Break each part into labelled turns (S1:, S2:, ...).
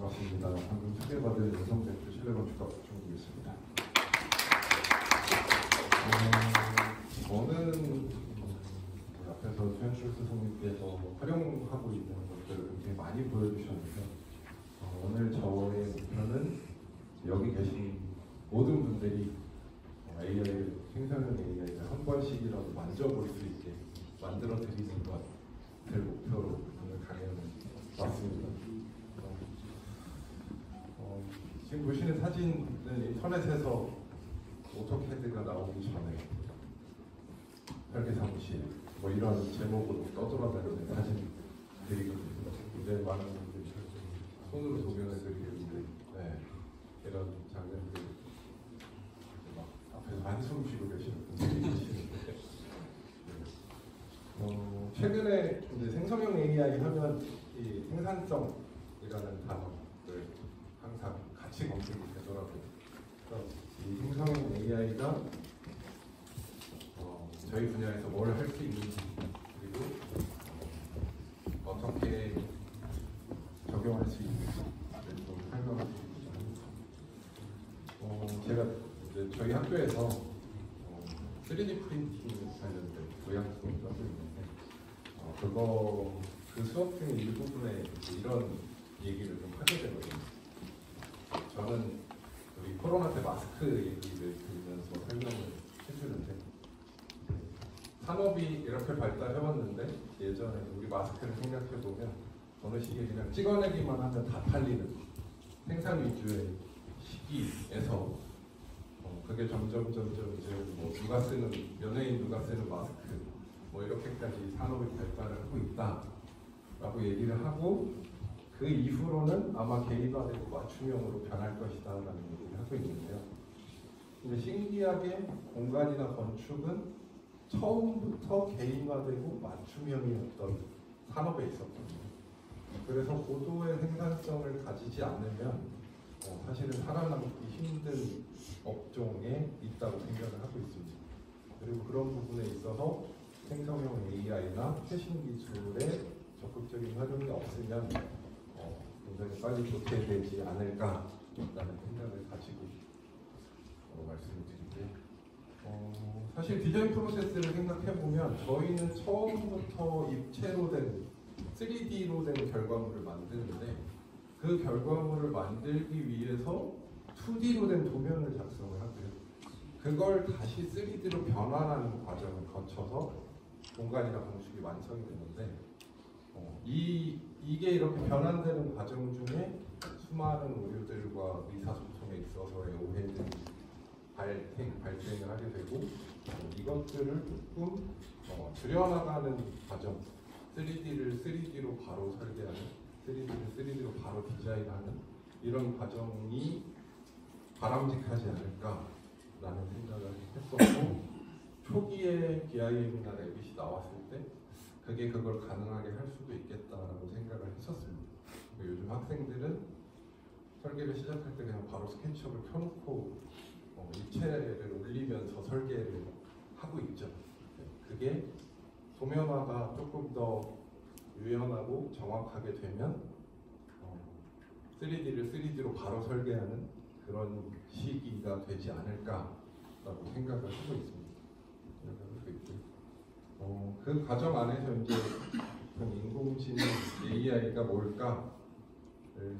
S1: 반갑습니다. 방금 소개받은 여성대표 신뢰건축가 박종국이었습니다. 저는 앞에서 최현출 스승님께서 활용하고 있는 것들을 굉장히 많이 보여주셨는데 오늘 저의 목표는 여기 계신 모든 분들이 AI를, 생성형 AI를 한 번씩이라도 만져볼 수 있게 만들어 드리는 것을 목표로 오늘 강연을 왔습니다. 지금 보시는 사진은 인터넷에서 오토캐드가 나오기 전에 설계사무실 뭐 이런 제목으로 떠돌아다니는 사진들이거든요. 굉장히 많은 분들이 손으로 동영해드리는데 이런 장면들 막 앞에서 한숨 쉬고 계시는 분들이 계시는데 최근에 이제 생성형 AI 하면 이 생산성이라는 단어를 항상 같이 검색이 되더라고요. 그래서 이 생성형 AI가 저희 분야에서 뭘 할 수 있는지 그리고 어떻게 적용할 수 있는지 좀 설명을 드리고자 제가 이제 저희 학교에서 3D 프린팅 관련된 모양 수업을 하고 있는데 그 수업 중에 일부분에 이런 얘기를 좀 하게 되거든요. 저는 우리 코로나 때 마스크 얘기를 들으면서 설명을 해주는데 산업이 이렇게 발달해왔는데 예전에 우리 마스크를 생각해보면 어느 시기에 그냥 찍어내기만 하면 다 팔리는 생산 위주의 시기에서 그게 점점 이제 뭐 누가 쓰는 연예인 누가 쓰는 마스크 뭐 이렇게까지 산업이 발달을 하고 있다라고 얘기를 하고 그 이후로는 아마 개인화되고 맞춤형으로 변할 것이다라는 얘기를 하고 있는데요. 근데 신기하게 공간이나 건축은 처음부터 개인화되고 맞춤형이었던 산업에 있었거든요. 그래서 고도의 생산성을 가지지 않으면 사실은 살아남기 힘든 업종에 있다고 생각을 하고 있습니다. 그리고 그런 부분에 있어서 생성형 AI나 최신 기술의 적극적인 활용이 없으면 굉장히 빨리 도태되지 않을까라는 생각을 가지고 말씀을 드리고요. 사실 디자인 프로세스를 생각해보면 저희는 처음부터 입체로 된 3D로 된 결과물을 만드는데 그 결과물을 만들기 위해서 2D로 된 도면을 작성을 하고요. 그걸 다시 3D로 변환하는 과정을 거쳐서 공간이나 건축이 완성이 되는데 이게 이렇게 변환되는 과정 중에 수많은 오류들과 의사소통에 있어서의 오해들이 발생을 하게 되고 이것들을 조금 줄여나가는 과정 3D를 3D로 바로 설계하는 3D를 3D로 바로 디자인하는 이런 과정이 바람직하지 않을까라는 생각을 했었고 초기에 BIM이나 레빗이 나왔을 때 그걸 가능하게 할 수도 있겠다라고 생각을 했었습니다. 요즘 학생들은 설계를 시작할 때 그냥 바로 스케치업을 켜놓고 입체를 올리면서 설계를 하고 있죠. 그게 도면화가 조금 더 유연하고 정확하게 되면 3D를 3D로 바로 설계하는 그런 시기가 되지 않을까라고 생각을 하고 있습니다. 그 과정 안에서 이제 인공지능 AI가 뭘까를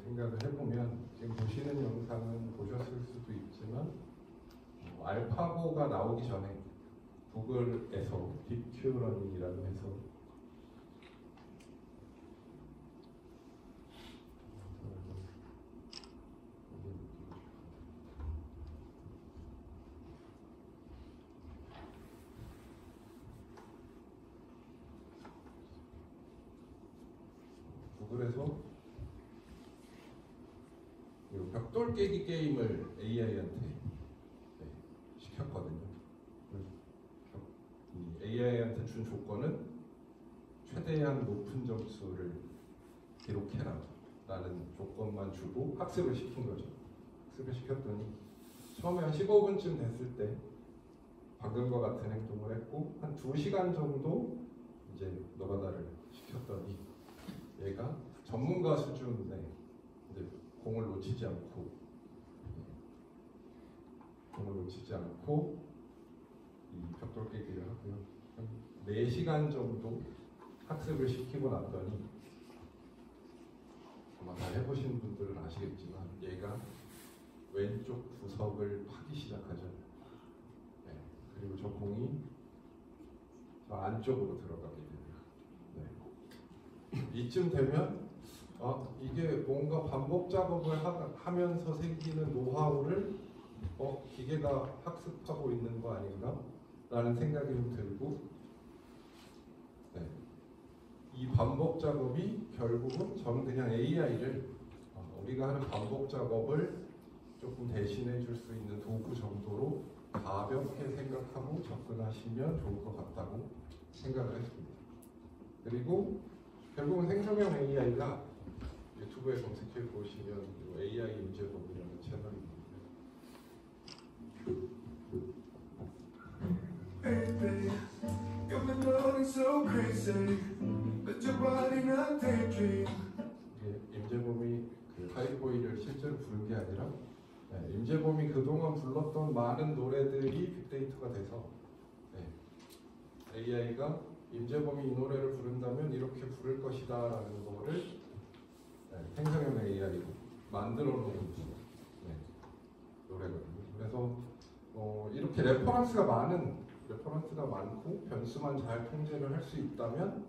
S1: 생각을 해보면 지금 보시는 영상은 보셨을 수도 있지만 알파고가 나오기 전에 구글에서 딥큐러닝이라고 해서 구글에서 벽돌 깨기 게임을 AI한테 시켰거든요. 이 AI한테 준 조건은 최대한 높은 점수를 기록해라 라는 조건만 주고 학습을 시킨 거죠. 학습을 시켰더니 처음에 한 15분쯤 됐을 때 방금과 같은 행동을 했고 한 2시간 정도 이제 노가다를 시켰더니 얘가 전문가 수준의 이제 공을 놓치지 않고 이 벽돌 깨기를 하고요. 한 4시간 정도 학습을 시키고 났더니 아마 다 해보신 분들은 아시겠지만 얘가 왼쪽 구석을 파기 시작하죠. 네. 그리고 저 공이 저 안쪽으로 들어가게 됩니다. 네. 이쯤 되면 이게 뭔가 반복 작업을 하면서 생기는 노하우를 기계가 학습하고 있는 거 아닌가? 라는 생각이 좀 들고, 네. 이 반복 작업이 결국은 저는 그냥 AI를 우리가 하는 반복 작업을 조금 대신해 줄 수 있는 도구 정도로 가볍게 생각하고 접근하시면 좋을 것 같다고 생각을 했습니다. 그리고 결국은 생성형 AI가 유튜브에 검색해 보시면 AI 임재범이라는 채널입니다.
S2: Baby, you've been running so crazy, but you're running a daydream.
S1: 임재범이 그 하이보이를 실제로 부른 게 아니라 임재범이 그동안 불렀던 많은 노래들이 빅데이터가 돼서 AI가 임재범이 이 노래를 부른다면 이렇게 부를 것이다 라는 거를 생성형 AI로 만들어 놓은 노래거든요. 그래서 이렇게 레퍼런스가 많고 변수만 잘 통제를 할 수 있다면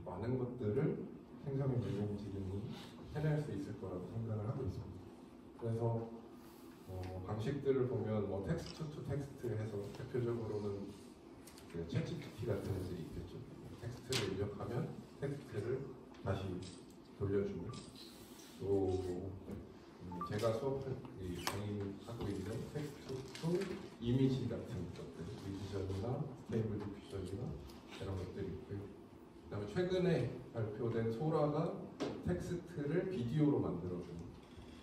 S1: 많은 것들을 생성형 인공지능이 해낼 수 있을 거라고 생각을 하고 있습니다. 그래서 방식들을 보면 텍스트 투 텍스트 해서 대표적으로는 그 챗GPT 같은 애들이 있겠죠. 텍스트를 입력하면 텍스트를 다시 돌려주는, 또 제가 강의하고 있는 텍스트 투 이미지 같은 것들, 미디전이나 스테이블 디퓨전이나 이런 것들이 있고요. 그 다음에 최근에 발표된 소라가 텍스트를 비디오로 만들어주는,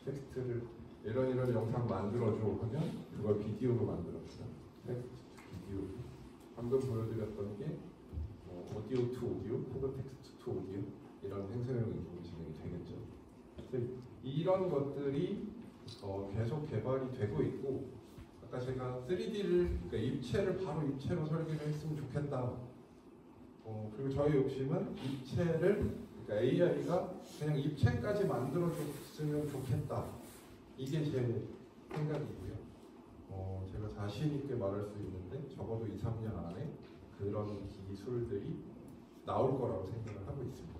S1: 텍스트를 이런 영상 만들어줘 하면 그걸 비디오로 만들어주는 텍스트 비디오. 방금 보여드렸던 게 오디오 투 오디오 혹은 텍스트 투 오디오 이런 생성형 인공지능이 되겠죠. 이런 것들이 계속 개발이 되고 있고, 아까 제가 3D를 그러니까 입체를 바로 입체로 설계를 했으면 좋겠다. 그리고 저희 욕심은 입체를 그러니까 AI가 그냥 입체까지 만들어줬으면 좋겠다. 이게 제 생각이고요. 제가 자신 있게 말할 수 있는데 적어도 2, 3년 안에 그런 기술들이 나올 거라고 생각을 하고 있습니다.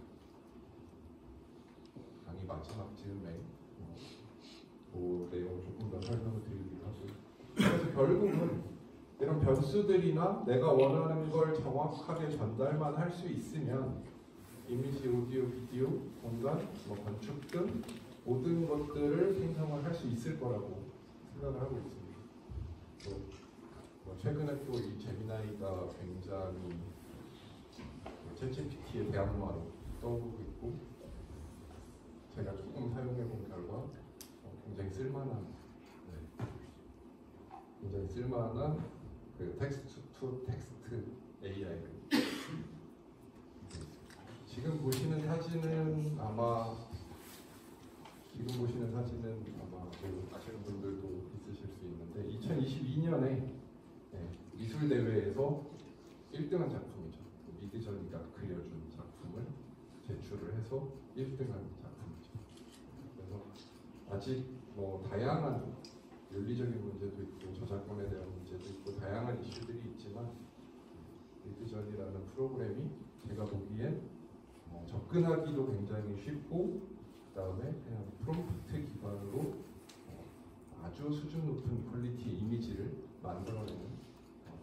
S1: 강의 마지막 즈음에 그 내용을 조금 더 설명을 드리기도 하고, 그래서 결국은 이런 변수들이나 내가 원하는 걸 정확하게 전달만 할 수 있으면 이미지, 오디오, 비디오, 공간, 건축 등 모든 것들을 생성을 할 수 있을 거라고 생각을 하고 있습니다. 최근에 또 이 제미나이가 굉장히 챗GPT의 대항마로 떠오르고 있고, 제가 조금 사용해 본 결과 굉장히 쓸만한 그 텍스트 투 텍스트 AI를 지금 보시는 사진은 아마 아시는 분들도 있으실 수 있는데 2022년에 미술 대회에서 1등한 작품이죠. 미드저니가 그려준 작품을 제출을 해서 1등한 작품이죠. 그래서 아직 다양한 윤리적인 문제도 있고 저작권에 대한 문제도 있고 다양한 이슈들이 있지만 미드저니라는 프로그램이 제가 보기엔 접근하기도 굉장히 쉽고, 그 다음에 그냥 프롬프트 기반으로 아주 수준 높은 퀄리티 이미지를 만들어내는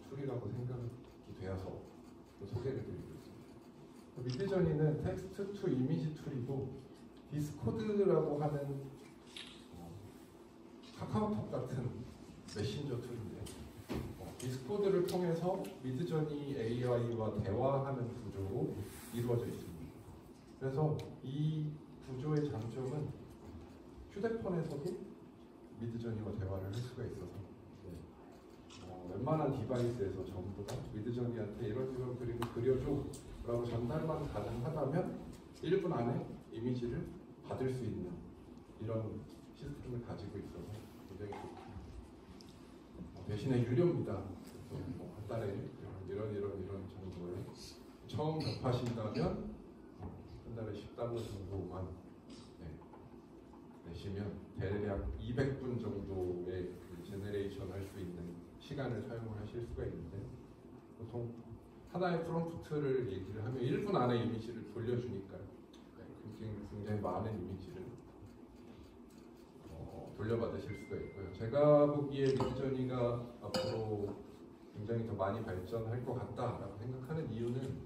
S1: 툴이라고 생각이 되어서 소개를 드리고 있습니다. 미드저니는 텍스트 투 이미지 툴이고 디스코드라고 하는 카카오톡 같은 메신저 툴인데 디스코드를 통해서 미드저니 AI와 대화하는 구조로 이루어져 있습니다. 그래서 이 구조의 장점은 휴대폰에서도 미드저니와 대화를 할 수가 있어서 웬만한 디바이스에서 전부 다 미드저니한테 이런 그림을 그려줘 라고 전달만 가능하다면 1분 안에 이미지를 받을 수 있는 이런 시스템을 가지고 있어서 굉장히 좋고 대신에 유료입니다. 그래서 한 달에 이런 정도에 처음 접하신다면 한 달에 10달러 정도만 내시면 대략 200분 정도의 그 제너레이션 할 수 있는 시간을 사용을 하실 수가 있는데 보통 하나의 프롬프트를 얘기를 하면 1분 안에 이미지를 돌려주니까요. 굉장히 많은 이미지를 돌려받으실 수가 있고요. 제가 보기에 미드저니가 앞으로 굉장히 더 많이 발전할 것 같다라고 생각하는 이유는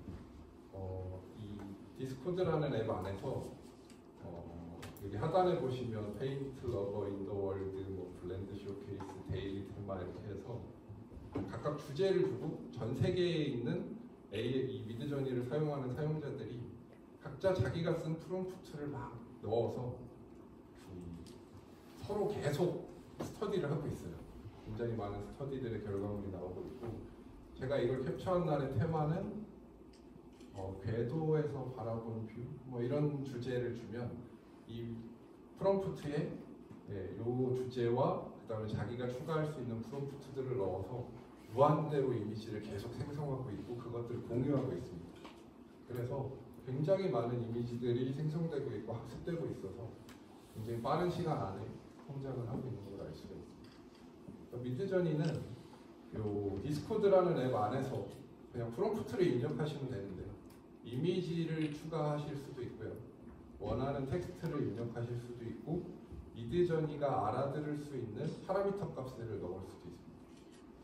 S1: 이 디스코드라는 앱 안에서 여기 하단에 보시면 페인트 러버, 인더 월드, 뭐 블렌드 쇼케이스, 데일리 테마 이렇게 해서 각각 주제를 두고 전 세계에 있는 이 미드저니를 사용하는 사용자들이 각자 자기가 쓴 프롬프트를 막 넣어서 서로 계속 스터디를 하고 있어요. 굉장히 많은 스터디들의 결과물이 나오고 있고 제가 이걸 캡처한 날의 테마는 궤도에서 바라본 뷰 뭐 이런 주제를 주면 이 프롬프트에 이 주제와 그 다음에 자기가 추가할 수 있는 프롬프트들을 넣어서 무한대로 이미지를 계속 생성하고 있고 그것들을 공유하고 있습니다. 그래서 굉장히 많은 이미지들이 생성되고 있고 학습되고 있어서 굉장히 빠른 시간 안에 성장을 하고 있는 걸 알 수가 있습니다. 미드저니는 요 디스코드라는 앱 안에서 그냥 프롬프트를 입력하시면 되는데 이미지를 추가하실 수도 있고요. 원하는 텍스트를 입력하실 수도 있고 미드저니가 알아들을 수 있는 파라미터 값을 넣을 수도 있습니다.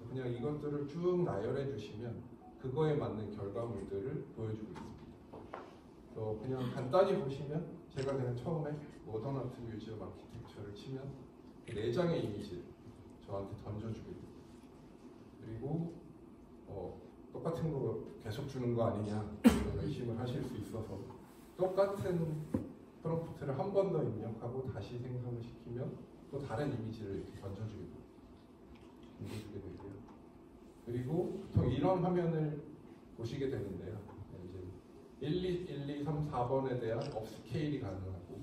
S1: 그냥 이것들을 쭉 나열해 주시면 그거에 맞는 결과물들을 보여주고 있습니다. 그냥 간단히 보시면 제가 그냥 처음에 모던 아트 뮤지엄 아키텍처를 치면 4장의 이미지를 저한테 던져주거든요. 그리고 똑같은 거 계속 주는 거 아니냐 의심을 하실 수 있어서 똑같은 프롬프트를 한 번 더 입력하고 다시 생성을 시키면 또 다른 이미지를 이렇게 던져주게 되고요. 그리고 보통 이런 화면을 보시게 되는데요. 이제 1, 2, 3, 4번에 대한 업스케일이 가능하고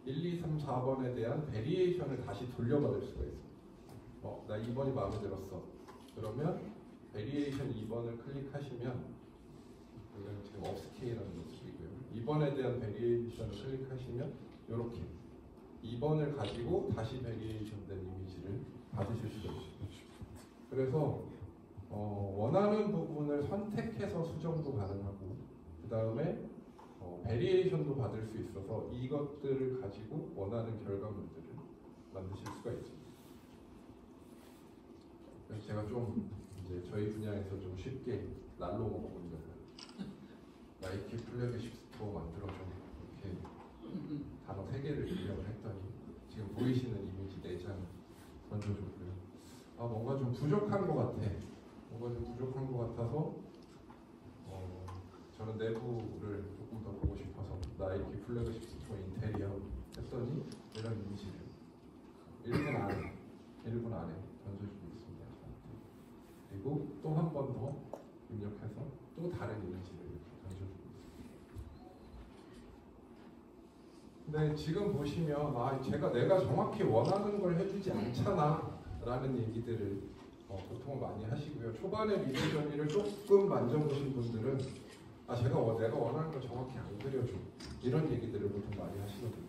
S1: 1, 2, 3, 4번에 대한 베리에이션을 다시 돌려받을 수가 있습니다. 나 2번이 마음에 들었어. 그러면 베리에이션 2번을 클릭하시면 이건 지금 업스케일하는 모습이고요. 2번에 대한 베리에이션을 클릭하시면 이렇게 2번을 가지고 다시 베리에이션 된 이미지를 받으실 수가 있습니다. 그래서 원하는 부분을 선택해서 수정도 가능하고 그 다음에 베리에이션도 받을 수 있어서 이것들을 가지고 원하는 결과물들을 만드실 수가 있습니다. 그래서 제가 좀 이제 저희 분야에서 좀 쉽게 날로 먹어보려고 나이키 플래그십 스토어 만들어줘 이렇게 단어 3개를 입력을 했더니 지금 보이시는 이미지 4장 던져줬고요. 뭔가 좀 부족한 것 같아. 뭔가 좀 부족한 것 같아서 저는 내부를 조금 더 보고 싶어서 나이키 플래그십 스토어 인테리어 했더니 이런 이미지를 1분 안에 던져주고 있습니다. 그리고 또 한 번 더 입력해서 또 다른 이미지를 이렇게 던져주고 있습니다. 근데 지금 보시면 내가 정확히 원하는 걸 해주지 않잖아 라는 얘기들을 보통 많이 하시고요. 초반에 미드저니를 조금 만져보신 분들은 내가 원하는 걸 정확히 안 그려줘 이런 얘기들을 보통 많이 하시거든요.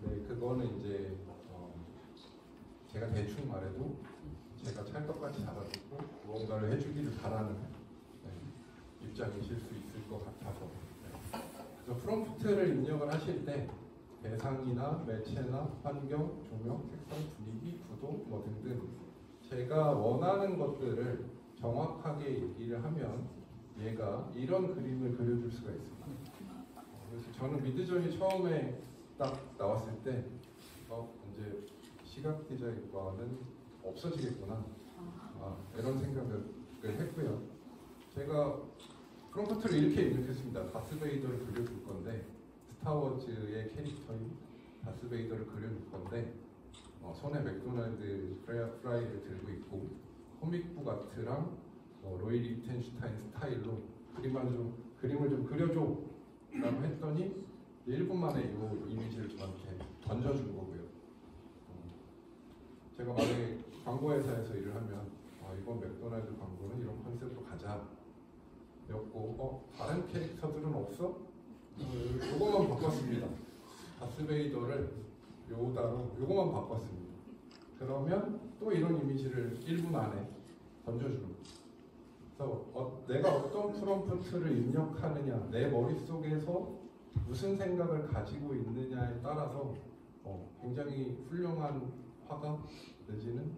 S1: 네, 그거는 이제 제가 대충 말해도 제가 찰떡같이 알아듣고 무언가를 해주기를 바라는 입장이실 수 있을 것 같아서 그래서 프롬프트를 입력을 하실 때 대상이나 매체나 환경, 조명, 색상, 분위기, 구도 뭐 등등 제가 원하는 것들을 정확하게 얘기를 하면 얘가 이런 그림을 그려줄 수가 있습니다. 그래서 저는 미드저니 처음에 딱 나왔을 때 이제 시각 디자인과는 없어지겠구나 이런 생각을 했고요. 제가 프롬프트를 이렇게 입력했습니다. 다스베이더를 그려줄 건데 스타워즈의 캐릭터인 다스베이더를 그려줄 건데 손에 맥도날드 프라이를 들고 있고 코믹북 아트랑 로이 리텐슈타인 스타일로 그림을 좀 그려줘 라고 했더니 1분 만에 이 이미지를 저한테 던져준 거고요. 제가 만약에 광고회사에서 일을 하면 이번 맥도날드 광고는 이런 컨셉으로 가자 였고 다른 캐릭터들은 없어? 요거만 바꿨습니다. 다스베이더를 요다로 요거만 바꿨습니다. 그러면 또 이런 이미지를 1분 안에 던져주는 그래서 내가 어떤 프롬프트를 입력하느냐, 내 머릿속에서 무슨 생각을 가지고 있느냐에 따라서 굉장히 훌륭한 화가 내지는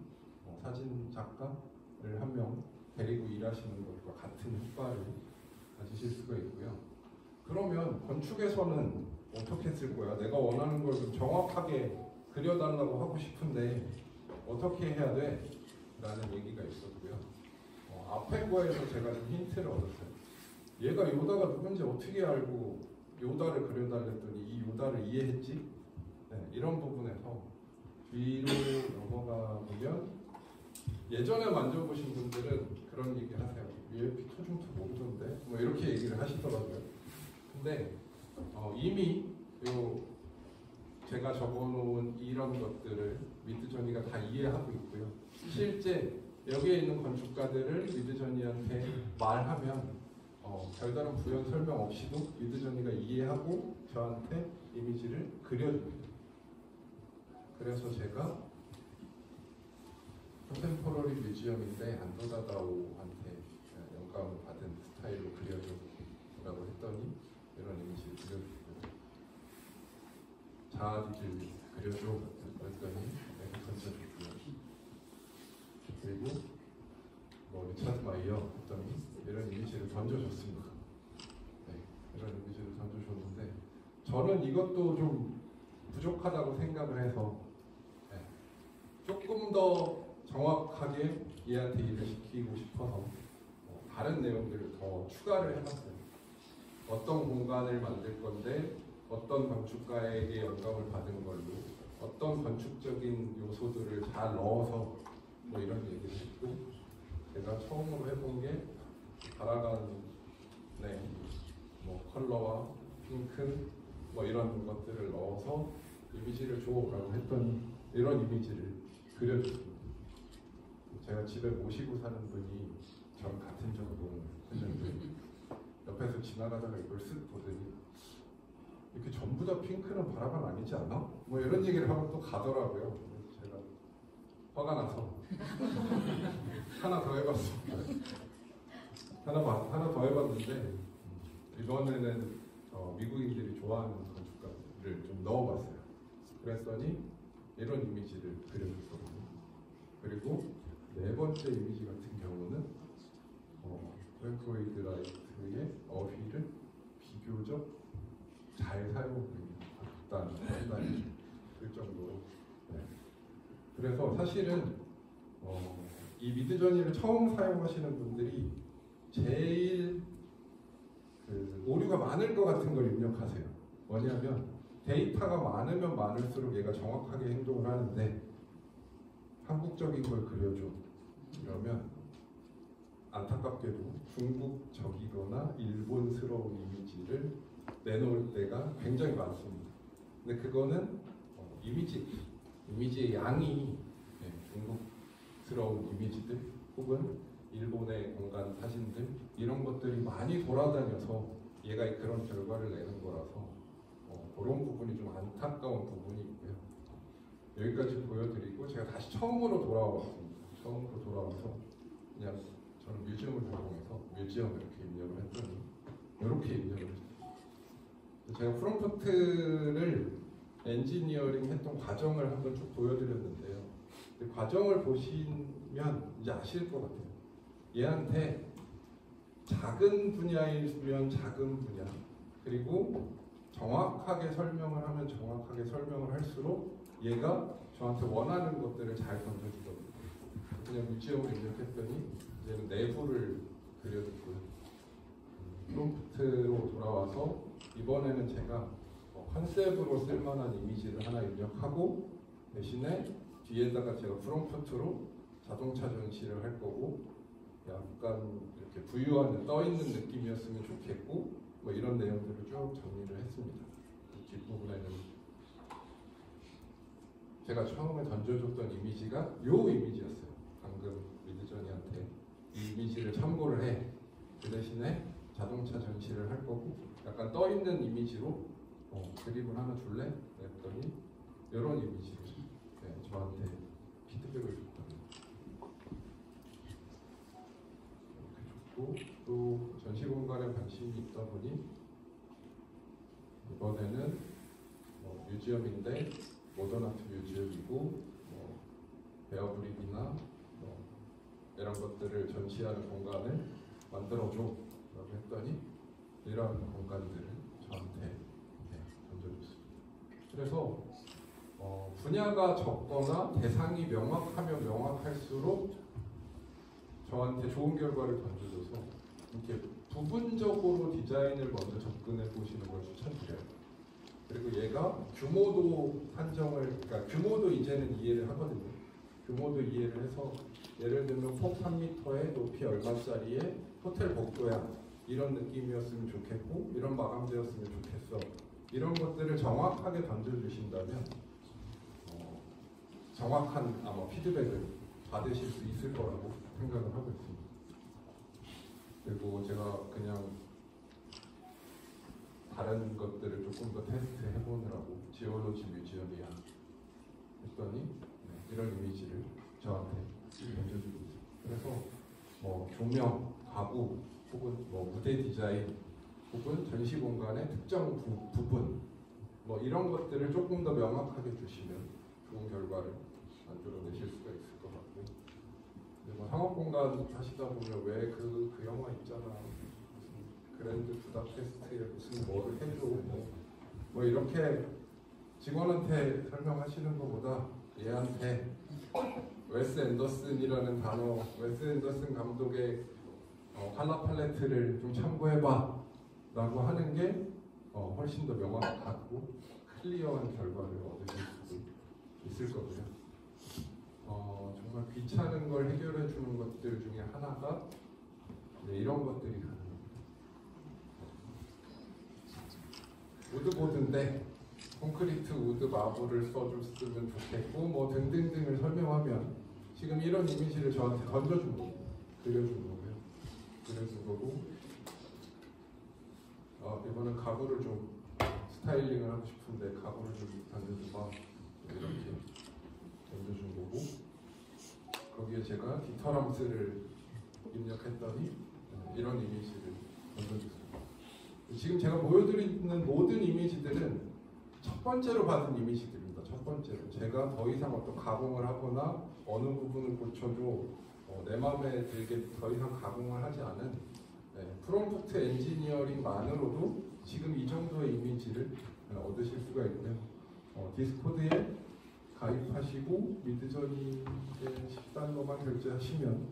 S1: 사진 작가를 한 명 데리고 일하시는 것과 같은 효과를 가지실 수가 있고요. 그러면 건축에서는 어떻게 쓸 거야? 내가 원하는 걸 좀 정확하게 그려달라고 하고 싶은데 어떻게 해야 돼? 라는 얘기가 있었고요. 앞에 거에서 제가 좀 힌트를 얻었어요. 얘가 요다가 누군지 어떻게 알고 요다를 그려달랬더니 이 요다를 이해했지? 네, 이런 부분에서 뒤로 넘어가 보면 예전에 만져보신 분들은 그런 얘기 하세요. UFP 토중토 모르던데? 뭐 이렇게 얘기를 하시더라고요. 근데 이미 제가 적어놓은 이런 것들을 미드저니가 다 이해하고 있고요. 실제 여기에 있는 건축가들을 미드저니한테 말하면 별다른 부연 설명 없이도 미드저니가 이해하고 저한테 이미지를 그려줍니다. 그래서 제가 컨템포러리 뮤지엄인데 안도다다오한테 영감을 받은 스타일로 그려줘라고 했더니 이런 이미지를 그려줬고요. 자아디를 그려줘 그랬더니 던져줬고요. 그리고 리차드 마이어 했더니 이런 이미지를 던져줬습니다. 네, 이런 이미지를 던져줬는데 저는 이것도 좀 부족하다고 생각을 해서 조금 더 정확하게 얘한테 일을 시키고 싶어서 다른 내용들을 더 추가를 해봤어요. 어떤 공간을 만들 건데 어떤 건축가에게 영감을 받은 걸로 어떤 건축적인 요소들을 잘 넣어서 뭐 이런 얘기를 했고 제가 처음으로 해본 게 바라간 뭐 컬러와 핑크 뭐 이런 것들을 넣어서 이미지를 줘라고 했더니 이런 이미지를 그려줬습니다. 제가 집에 모시고 사는 분이 저랑 같은 정도 했는데 옆에서 지나가다가 이걸 쓱 보더니 이렇게 전부 다 핑크는 바라간 아니지 않아? 뭐 이런 얘기를 하고 또 가더라고요. 제가 화가 나서 하나 더 해봤습니다. 하나 더 해봤는데 이번에는 미국인들이 좋아하는 건축가를 좀 넣어봤어요. 그랬더니 이런 이미지를 그려줬거든요. 그리고 네 번째 이미지 같은 경우는 프랭크 로이드 라이트의 어휘를 비교적 잘 사용하고 있는 판단이 들 정도로. 네. 그래서 사실은 이 미드저니를 처음 사용하시는 분들이 제일 오류가 많을 것 같은 걸 입력하세요. 뭐냐면 데이터가 많으면 많을수록 얘가 정확하게 행동을 하는데 한국적인 걸 그려줘 이러면 안타깝게도 중국적이거나 일본스러운 이미지를 내놓을 때가 굉장히 많습니다. 근데 그거는 이미지의 양이 중국스러운 이미지들 혹은 일본의 공간 사진들 이런 것들이 많이 돌아다녀서 얘가 그런 결과를 내는 거라서 그런 부분이 좀 안타까운 부분이 있고요. 여기까지 보여드리고 제가 다시 처음으로 돌아왔습니다. 처음으로 돌아와서 그냥 저는 뮤지엄을 전공해서 뮤지엄 이렇게 입력을 했더니 이렇게 입력을 했어요. 제가 프롬프트를 엔지니어링 했던 과정을 한번 쭉 보여드렸는데요. 그 과정을 보시면 이제 아실 것 같아요. 얘한테 작은 분야이면 작은 분야 그리고 정확하게 설명을 하면 정확하게 설명을 할수록 얘가 저한테 원하는 것들을 잘 던져주거든요. 그냥 뮤지엄을 입력했더니 이제는 내부를 그려줬고요. 프롬프트로 돌아와서 이번에는 제가 컨셉으로 쓸만한 이미지를 하나 입력하고 대신에 뒤에다가 제가 프롬프트로 자동차 전시를 할 거고 약간 이렇게 부유한 떠있는 느낌이었으면 좋겠고 뭐 이런 내용들을 쭉 정리를 했습니다. 뒷부분에는 제가 처음에 던져줬던 이미지가 요 이미지였어요. 방금 미드저니한테 이 이미지를 참고를 해. 그 대신에 자동차 전시를 할 거고 약간 떠 있는 이미지로 그림을 하나 줄래? 그랬더니 이런 이미지를 저한테 피드백을 줬거든요. 이렇게 줬고 또 전시 공간에 관심이 있다 보니 이번에는 뮤지엄인데 모던아트 뮤지엄이고 베어브릭이나 이런 것들을 전시하는 공간을 만들어줘 라고 했더니 이런 공간들을 저한테 던져줬습니다. 그래서 분야가 적거나 대상이 명확하면 명확할수록 저한테 좋은 결과를 던져줘서 이렇게 부분적으로 디자인을 먼저 접근해 보시는 걸 추천드려요. 그리고 얘가 규모도 한정을, 그러니까 규모도 이제는 이해를 하거든요. 규모도 이해를 해서 예를 들면 폭 3m에 높이 얼마짜리의 호텔 복도야 이런 느낌이었으면 좋겠고 이런 마감되었으면 좋겠어 이런 것들을 정확하게 던져주신다면 정확한 아마 피드백을 받으실 수 있을 거라고 생각을 하고 있습니다. 그리고 제가 그냥 다른 것들을 조금 더 테스트 해보느라고 지오로지 뮤지엄이야 했더니 이런 이미지를 저한테 던져주고 있어요. 그래서 조명, 가구 혹은 무대 디자인 혹은 전시 공간의 특정 부분 이런 것들을 조금 더 명확하게 주시면 좋은 결과를 만들어내실 수가 있을 것 같고요. 상업공간 하시다 보면 왜 그 영화 있잖아 무슨 그랜드 부다페스트에 무슨 뭐를 해줘 뭐 이렇게 직원한테 설명하시는 것보다 얘한테 웨스 앤더슨이라는 단어, 웨스 앤더슨 감독의 컬러 팔레트를 좀 참고해봐 라고 하는 게 훨씬 더 명확하고 클리어한 결과를 얻으실 수 있을 거고요. 정말 귀찮은 걸 해결해 주는 것들 중에 하나가 이런 것들이 가능합니다. 우드보드인데 콘크리트 우드 마블을 써줬으면 좋겠고 등등등을 설명하면 지금 이런 이미지를 저한테 던져준 거고 그려준 거고요. 그려준 거고 이번엔 가구를 좀 스타일링을 하고 싶은데 가구를 좀 던져줘봐 이렇게 던져준 거고 거기에 제가 디터럼스를 입력했더니 이런 이미지를 던져줬습니다. 지금 제가 보여드리는 모든 이미지들은 첫 번째로 받은 이미지들입니다. 첫 번째로 제가 더 이상 어떤 가공을 하거나 어느 부분을 고쳐줘 내 마음에 들게 더 이상 가공을 하지 않은 프롬프트 엔지니어링만으로도 지금 이 정도의 이미지를 얻으실 수가 있고요. 디스코드에 가입하시고 미드저니에 $10만 결제하시면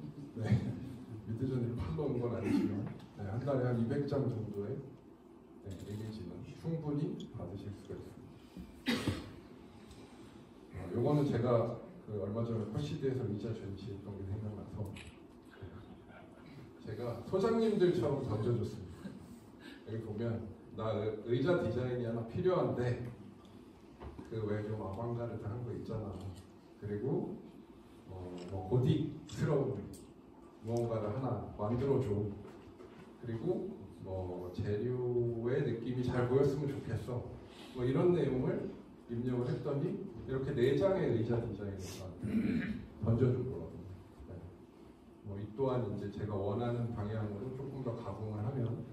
S1: 미드저니를 팔러 온 건 아니지만 한 달에 한 200장 정도의 이미지는 충분히 받으실 수가 있습니다. 요거는 제가 얼마 전에 코시드에서 의자 전시했던 게 생각나서 제가 소장님들처럼 던져줬습니다. 여기 보면 나 의자 디자인이 하나 필요한데 그 왜 좀 아방가르드한 거 있잖아. 그리고 고딕스러운 무언가를 하나 만들어줘. 그리고 재료의 느낌이 잘 보였으면 좋겠어. 이런 내용을 입력을 했더니 이렇게 4장의 의자 디자인을 던져준 거거든요. 이 또한 이제 제가 원하는 방향으로 조금 더 가공을 하면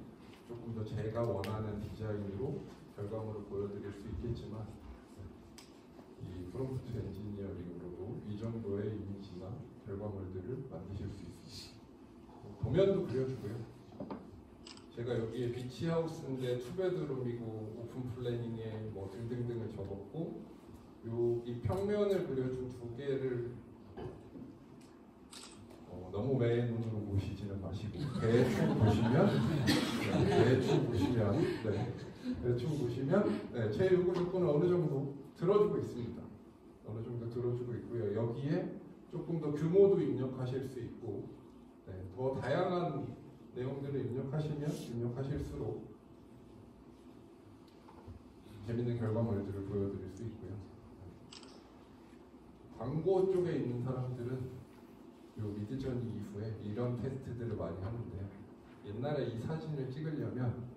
S1: 조금 더 제가 원하는 디자인으로 결과물을 보여드릴 수 있겠지만 이 프롬프트 엔지니어링으로도 이 정도의 이미지나 결과물들을 만드실 수 있습니다. 도면도 그려주고요. 제가 여기에 비치하우스인데 투베드룸이고 오픈 플래닝에 등등등을 적었고 이 평면을 그려준 2개를 너무 매의 눈으로 보시지는 마시고 대충 보시면 제 요구 조건을 어느 정도 들어주고 있습니다. 어느 정도 들어주고 있고요. 여기에 조금 더 규모도 입력하실 수 있고 더 다양한 내용들을 입력하실수록 재밌는 결과물들을 보여드릴 수 있고요. 광고 쪽에 있는 사람들은 요 미드저니 이후에 이런 테스트들을 많이 하는데요. 옛날에 이 사진을 찍으려면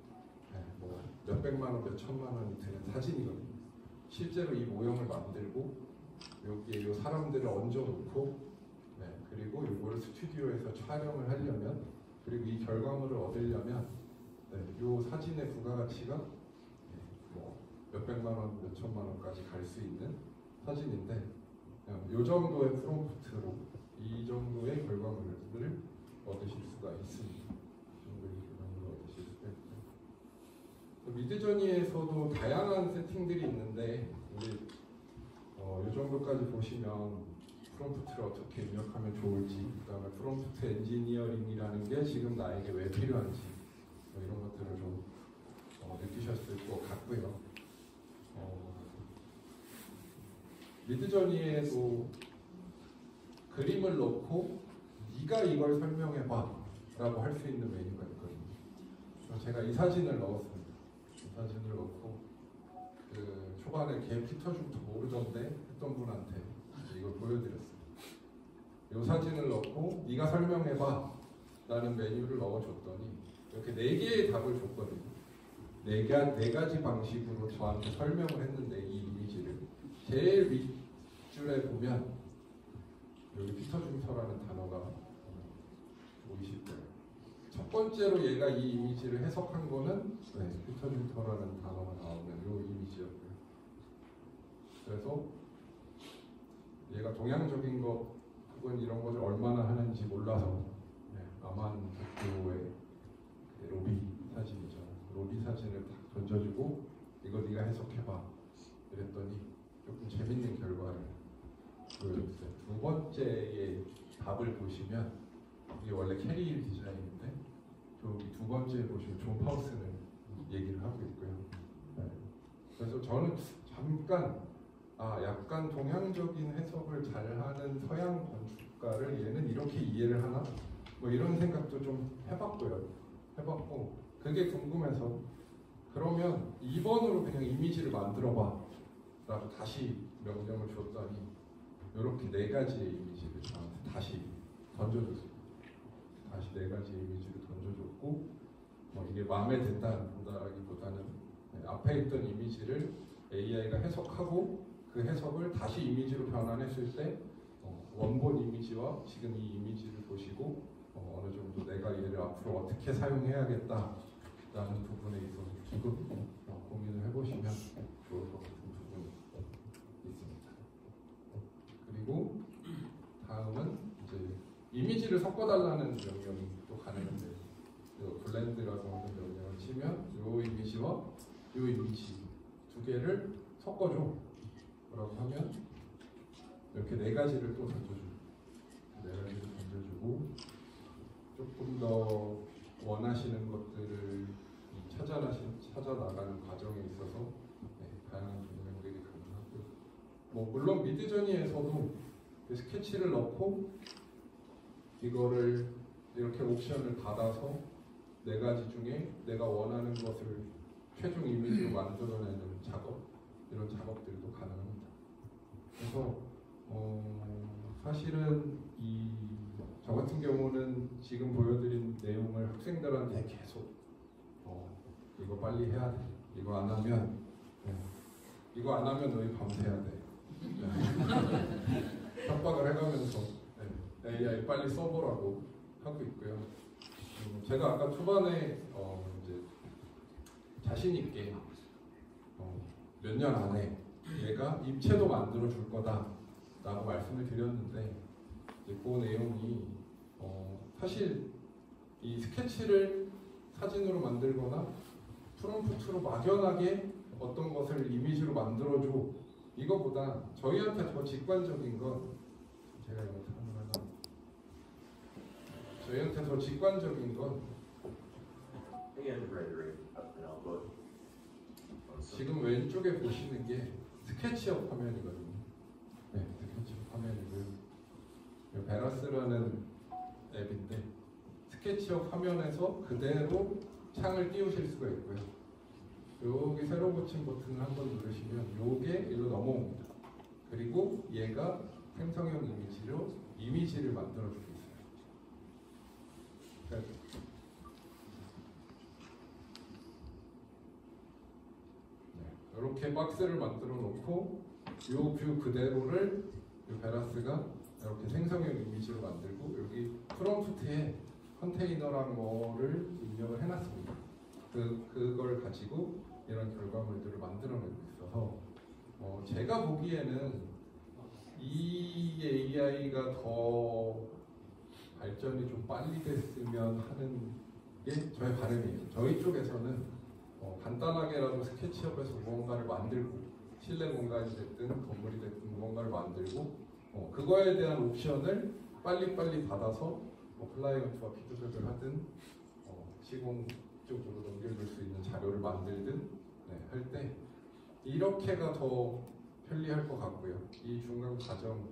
S1: 뭐 몇백만 원, 몇천만 원이 드는 사진이거든요. 실제로 이 모형을 만들고 여기에 요 사람들을 얹어놓고 그리고 이걸 스튜디오에서 촬영을 하려면 그리고 이 결과물을 얻으려면 요 사진의 부가가치가 뭐 몇백만 원, 몇천만 원까지 갈 수 있는 사진인데 요 정도의 프롬프트로 이 정도의 결과물들을 얻으실 수가 있습니다. 이 정도의 결과물을 얻으실 수가 있고요. 미드저니에서도 다양한 세팅들이 있는데 우리 이 정도까지 보시면 프롬프트를 어떻게 입력하면 좋을지, 그다음에 프롬프트 엔지니어링이라는 게 지금 나에게 왜 필요한지 이런 것들을 좀 느끼셨을 것 같고요. 미드저니에도 그림을 넣고 네가 이걸 설명해봐 라고 할 수 있는 메뉴가 있거든요. 제가 이 사진을 넣었습니다. 이 사진을 넣고 그 초반에 걔 피터 중도 모르던데 했던 분한테 이걸 보여드렸어요. 이 사진을 넣고 네가 설명해봐 라는 메뉴를 넣어줬더니 이렇게 4개의 답을 줬거든요. 네 가지 방식으로 저한테 설명을 했는데 이 이미지를 제일 윗줄에 보면 여기 피터 중터라는 단어가 보이실 거예요. 첫 번째로 얘가 이 이미지를 해석한 거는 피터 중터라는 단어가 나오는 이 이미지였고요. 그래서 얘가 동양적인 거 혹은 이런 것을 얼마나 하는지 몰라서 아만 학교의 로비 사진이죠. 로비 사진을 딱 던져주고 이거 네가 해석해봐 그랬더니 조금 재밌는 결과를 보여줬어요. 두 번째의 답을 보시면 이게 원래 캐리일 디자인인데 저기 두 번째에 보시면 존 파우슨을 얘기를 하고 있고요. 그래서 저는 잠깐 약간 동양적인 해석을 잘하는 서양 건축가를 얘는 이렇게 이해를 하나? 뭐 이런 생각도 좀 해봤고 그게 궁금해서 그러면 2번으로 그냥 이미지를 만들어봐 라고 다시 명령을 줬더니 이렇게 4가지의 이미지를 저한테 다시 던져줬어요. 다시 4가지의 이미지를 던져줬고 이게 마음에 든다기보다는 앞에 있던 이미지를 AI가 해석하고 그 해석을 다시 이미지로 변환했을 때 원본 이미지와 지금 이 이미지를 보시고 어느 정도 내가 얘를 앞으로 어떻게 사용해야겠다라는 부분에 있어서 조금 고민을 해보시면 좋을 것 같은 부분이 있습니다. 그리고 다음은 이제 이미지를 섞어달라는 명령이 또 가능한데 블렌드라고 하는 명령을 치면 이 이미지와 이 이미지 두 개를 섞어줘 라고 하면 이렇게 4가지를 또 던져줘요. 4가지를 던져주고 조금 더 원하시는 것들을 찾아 나가는 과정에 있어서 다양한 변경들이 가능하고요. 물론 미드저니에서도 스케치를 넣고 이거를 이렇게 옵션을 받아서 4가지 중에 내가 원하는 것을 최종 이미지로 만들어내는 작업, 이런 작업들도 가능합니다. 그래서 사실은 저 같은 경우는 지금 보여드린 내용을 학생들한테 계속 이거 빨리 해야 돼. 이거 안 하면 너희 밤새야 돼. 협박을 해가면서 AI 빨리 써보라고 하고 있고요. 제가 아까 초반에 이제 자신 있게 몇 년 안에 얘가 입체도 만들어 줄 거다라고 말씀을 드렸는데 이제 그 내용이 사실 이 스케치를 사진으로 만들거나 프롬프트로 막연하게 어떤 것을 이미지로 만들어줘 이거보다 저희한테 더 직관적인 건 제가 이거 하나 저희한테 더 직관적인 건 지금 왼쪽에 보시는 게 스케치업 화면이거든요. 스케치업 화면이고요. 베라스라는 앱인데 스케치업 화면에서 그대로 창을 띄우실 수가 있고요. 여기 새로 붙인 버튼을 한번 누르시면 요게 일로 넘어옵니다. 그리고 얘가 생성형 이미지로 이미지를 만들어주고 있어요. 그러니까 이렇게 박스를 만들어 놓고 요 뷰 그대로를 요 베라스가 이렇게 생성형 이미지로 만들고 여기 프롬프트에 컨테이너랑 뭐를 입력을 해놨습니다. 그걸 가지고 이런 결과물들을 만들어내고 있어서 제가 보기에는 이 AI가 더 발전이 좀 빨리 됐으면 하는 게 저의 바람이에요. 저희 쪽에서는 간단하게라도 스케치업에서 무언가를 만들고 실내 공간이 됐든 건물이 됐든 무언가를 만들고 그거에 대한 옵션을 빨리빨리 받아서 클라이언트와 피드백을 하든 시공 쪽으로 넘겨줄 수 있는 자료를 만들든 할 때 이렇게가 더 편리할 것 같고요. 이 중간 과정은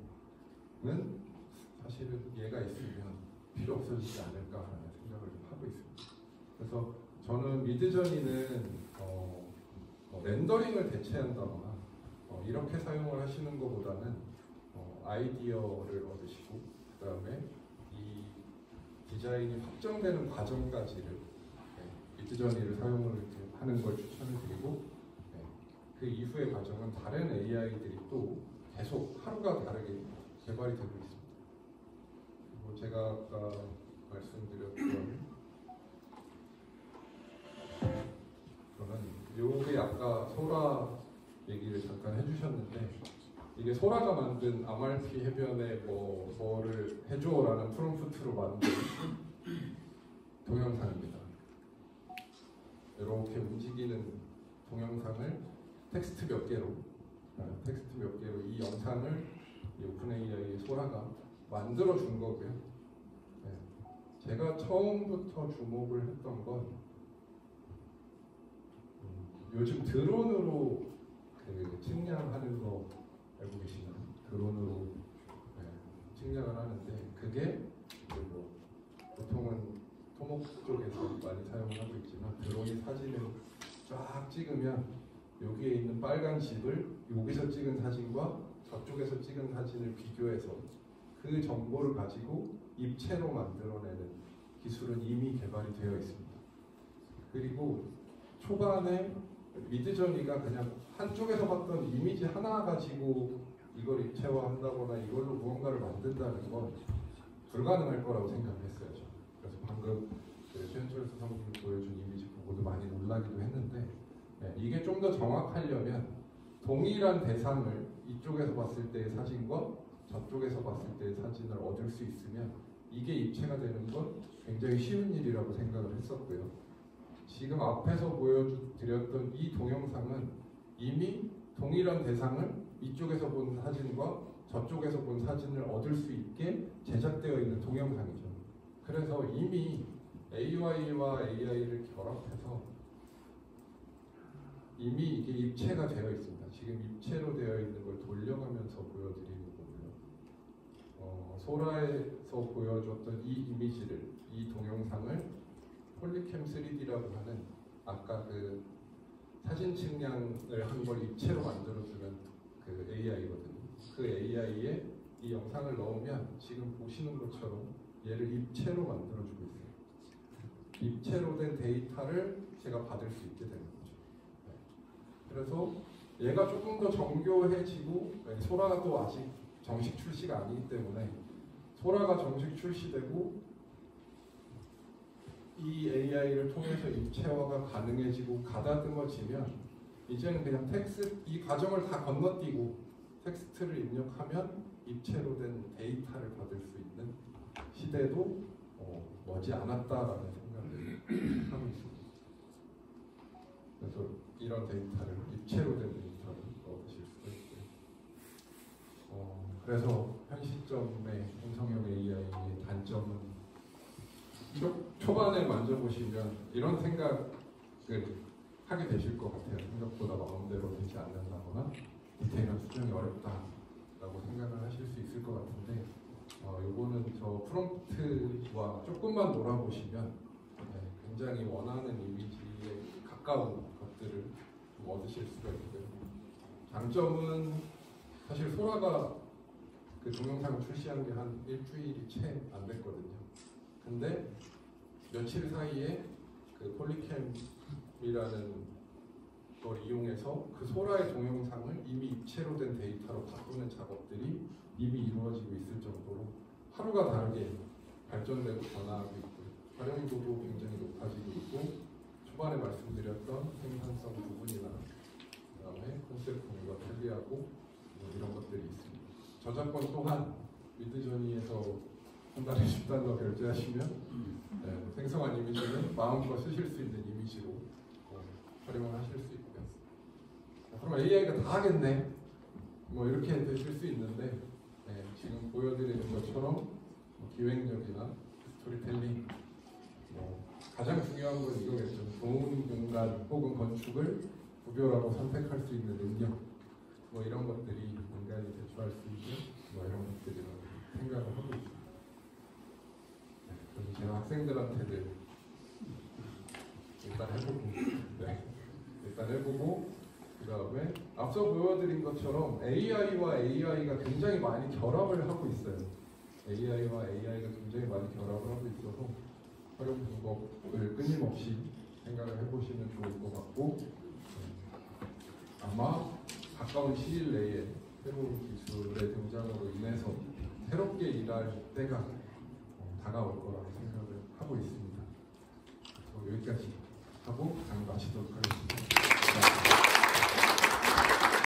S1: 사실은 얘가 있으면 필요 없어지지 않을까라는 생각을 좀 하고 있습니다. 그래서 저는 미드저니는 렌더링을 대체한다거나 이렇게 사용을 하시는 것보다는 아이디어를 얻으시고 그 다음에 이 디자인이 확정되는 과정까지를 미드저니를 사용을 하는 걸 추천을 드리고 그 이후의 과정은 다른 AI들이 또 계속 하루가 다르게 개발이 되고 있습니다. 그리고 제가 아까 말씀드렸던 저는 요게 아까 소라 얘기를 잠깐 해주셨는데 이게 소라가 만든 아말피 해변에 뭐를 해줘라는 프롬프트로 만든 동영상입니다. 이렇게 움직이는 동영상을 텍스트 몇 개로 이 영상을 이 오픈AI의 소라가 만들어 준 거고요. 제가 처음부터 주목을 했던 건 요즘 드론으로 그 측량하는 거 알고 계시나요? 드론으로 측량을 하는데 그게 뭐 보통은 토목 쪽에서 많이 사용을 하고 있지만 드론이 사진을 쫙 찍으면 여기에 있는 빨간 집을 여기서 찍은 사진과 저쪽에서 찍은 사진을 비교해서 그 정보를 가지고 입체로 만들어내는 기술은 이미 개발이 되어 있습니다. 그리고 초반에 미드저니가 그냥 한쪽에서 봤던 이미지 하나 가지고 이걸 입체화한다거나 이걸로 무언가를 만든다는 건 불가능할 거라고 생각했어요. 그래서 방금 최현철 수석님이 보여준 이미지 보고도 많이 놀라기도 했는데 이게 좀 더 정확하려면 동일한 대상을 이쪽에서 봤을 때의 사진과 저쪽에서 봤을 때의 사진을 얻을 수 있으면 이게 입체가 되는 건 굉장히 쉬운 일이라고 생각을 했었고요. 지금 앞에서 보여드렸던 이 동영상은 이미 동일한 대상을 이쪽에서 본 사진과 저쪽에서 본 사진을 얻을 수 있게 제작되어 있는 동영상이죠. 그래서 이미 AI와 AI를 결합해서 이미 이게 입체가 되어 있습니다. 지금 입체로 되어 있는 걸 돌려가면서 보여드리는 거고요. 소라에서 보여줬던 이 이미지를, 이 동영상을 폴리캠 3D라고 하는 아까 그 사진 측량을 한 걸 입체로 만들어주는 그 AI거든요. 그 AI에 이 영상을 넣으면 지금 보시는 것처럼 얘를 입체로 만들어주고 있어요. 입체로 된 데이터를 제가 받을 수 있게 되는 거죠. 그래서 얘가 조금 더 정교해지고 소라가 또 아직 정식 출시가 아니기 때문에 소라가 정식 출시되고 이 AI를 통해서 입체화가 가능해지고 가다듬어지면 이제는 그냥 이 과정을 다 건너뛰고 텍스트를 입력하면 입체로 된 데이터를 받을 수 있는 시대도 머지 않았다라는 생각을 하고 있습니다. 그래서 이런 데이터를 입체로 된 데이터를 얻으실 수가 있고요. 그래서 현 시점의 생성형 AI의 단점은 초반에 만져보시면 이런 생각을 하게 되실 것 같아요. 생각보다 마음대로 되지 않는다거나 디테일한 수정이 어렵다라고 생각을 하실 수 있을 것 같은데 요거는 저 프롬프트와 조금만 놀아보시면 굉장히 원하는 이미지에 가까운 것들 것들을 좀 얻으실 수가 있고요. 장점은 사실 소라가 그 동영상을 출시한 게 한 일주일이 채 안 됐거든요. 근데 며칠 사이에 그 폴리캠이라는 걸 이용해서 그 소라의 동영상을 이미 입체로 된 데이터로 바꾸는 작업들이 이미 이루어지고 있을 정도로 하루가 다르게 발전되고 변화하고 있고 활용도도 굉장히 높아지고 있고 초반에 말씀드렸던 생산성 부분이나 그다음에 컨셉 공유가 편리하고 뭐 이런 것들이 있습니다. 저작권 또한 미드저니에서 한 달에 10달러 결제하시면 생성한 이미지는 마음껏 쓰실 수 있는 이미지로 활용을 하실 수 있고요. 그럼 AI가 다 하겠네 뭐 이렇게 되실 수 있는데 지금 보여드리는 것처럼 기획력이나 스토리텔링 가장 중요한 건 이거겠죠. 좋은 공간 혹은 건축을 구별하고 선택할 수 있는 능력 뭐 이런 것들이 인간이 대처할 수 있는 뭐 이런 것들이라고 생각을 하고 있습니다. 그래서 제가 학생들한테도 일단 해보고 그 다음에 앞서 보여드린 것처럼 AI와 AI가 굉장히 많이 결합을 하고 있어요. AI와 AI가 굉장히 많이 결합을 하고 있어서 활용 방법을 끊임없이 생각을 해보시면 좋을 것 같고 아마 가까운 시일 내에 새로운 기술의 등장으로 인해서 새롭게 일할 때가 다가올 거라고 생각을 하고 있습니다. 여기까지 하고 강의 마치도록 하겠습니다.